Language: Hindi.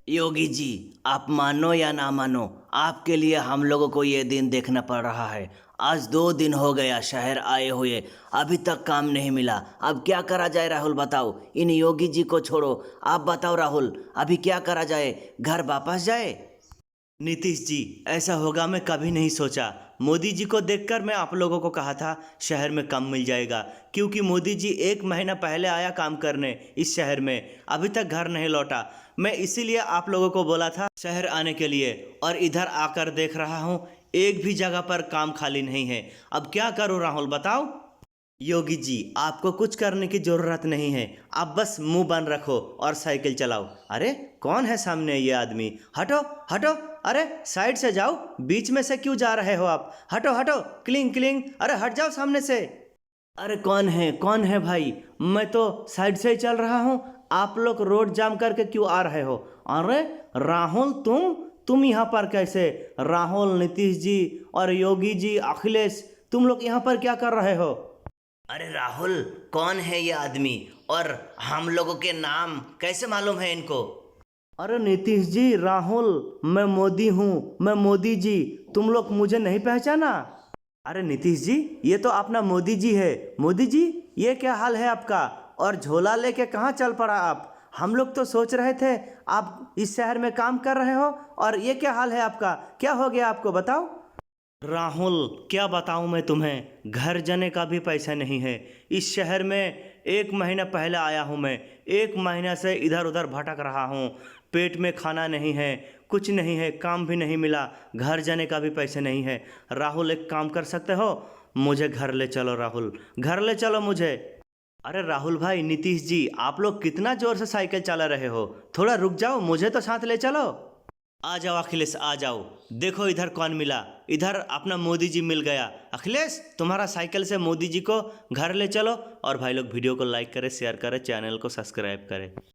योगी जी, आप मानो या ना मानो, आपके लिए हम लोगों को ये दिन देखना पड़ रहा है। आज 2 दिन हो गया शहर आए हुए, अभी तक काम नहीं मिला। अब क्या करा जाए राहुल, बताओ। इन योगी जी को छोड़ो, आप बताओ राहुल, अभी क्या करा जाए? घर वापस जाए? नीतीश जी, ऐसा होगा मैं कभी नहीं सोचा। मोदी जी को देखकर मैं आप लोगों को कहा था शहर में काम मिल जाएगा, क्योंकि मोदी जी 1 महीना पहले आया काम करने इस शहर में, अभी तक घर नहीं लौटा। मैं इसीलिए आप लोगों को बोला था शहर आने के लिए, और इधर आकर देख रहा हूँ एक भी जगह पर काम खाली नहीं है। अब क्या करूँ राहुल, बताओ। योगी जी, आपको कुछ करने की ज़रूरत नहीं है, आप बस मुंह बंद रखो और साइकिल चलाओ। अरे कौन है सामने ये आदमी? हटो हटो, अरे साइड से जाओ, बीच में से क्यों जा रहे हो आप? हटो हटो, क्लिंग क्लिंग, अरे हट जाओ सामने से। अरे कौन है भाई? मैं तो साइड से ही चल रहा हूँ, आप लोग रोड जाम करके क्यों आ रहे हो? अरे राहुल, तुम यहाँ पर कैसे? राहुल, नीतीश जी और योगी जी, अखिलेश, तुम लोग यहाँ पर क्या कर रहे हो? अरे राहुल, कौन है ये आदमी और हम लोगों के नाम कैसे मालूम है इनको? अरे नीतीश जी, राहुल, मैं मोदी हूँ, मैं मोदी जी। तुम लोग मुझे नहीं पहचाना? अरे नीतीश जी, ये तो अपना मोदी जी है। मोदी जी, ये क्या हाल है आपका? और झोला लेके कहाँ चल पड़ा आप? हम लोग तो सोच रहे थे आप इस शहर में काम कर रहे हो, और ये क्या हाल है आपका? क्या हो गया आपको, बताओ। राहुल, क्या बताऊं मैं तुम्हें, घर जाने का भी पैसा नहीं है। इस शहर में 1 महीना पहले आया हूं मैं, 1 महीना से इधर उधर भटक रहा हूं। पेट में खाना नहीं है, कुछ नहीं है, काम भी नहीं मिला, घर जाने का भी पैसे नहीं है। राहुल, एक काम कर सकते हो, मुझे घर ले चलो राहुल, घर ले चलो मुझे। अरे राहुल भाई, नीतीश जी, आप लोग कितना ज़ोर से साइकिल चला रहे हो? थोड़ा रुक जाओ, मुझे तो साथ ले चलो। आ जाओ अखिलेश, आ जाओ। देखो इधर कौन मिला, इधर अपना मोदी जी मिल गया। अखिलेश, तुम्हारा साइकिल से मोदी जी को घर ले चलो। और भाई लोग वीडियो को लाइक करें, शेयर करें, चैनल को सब्सक्राइब करें।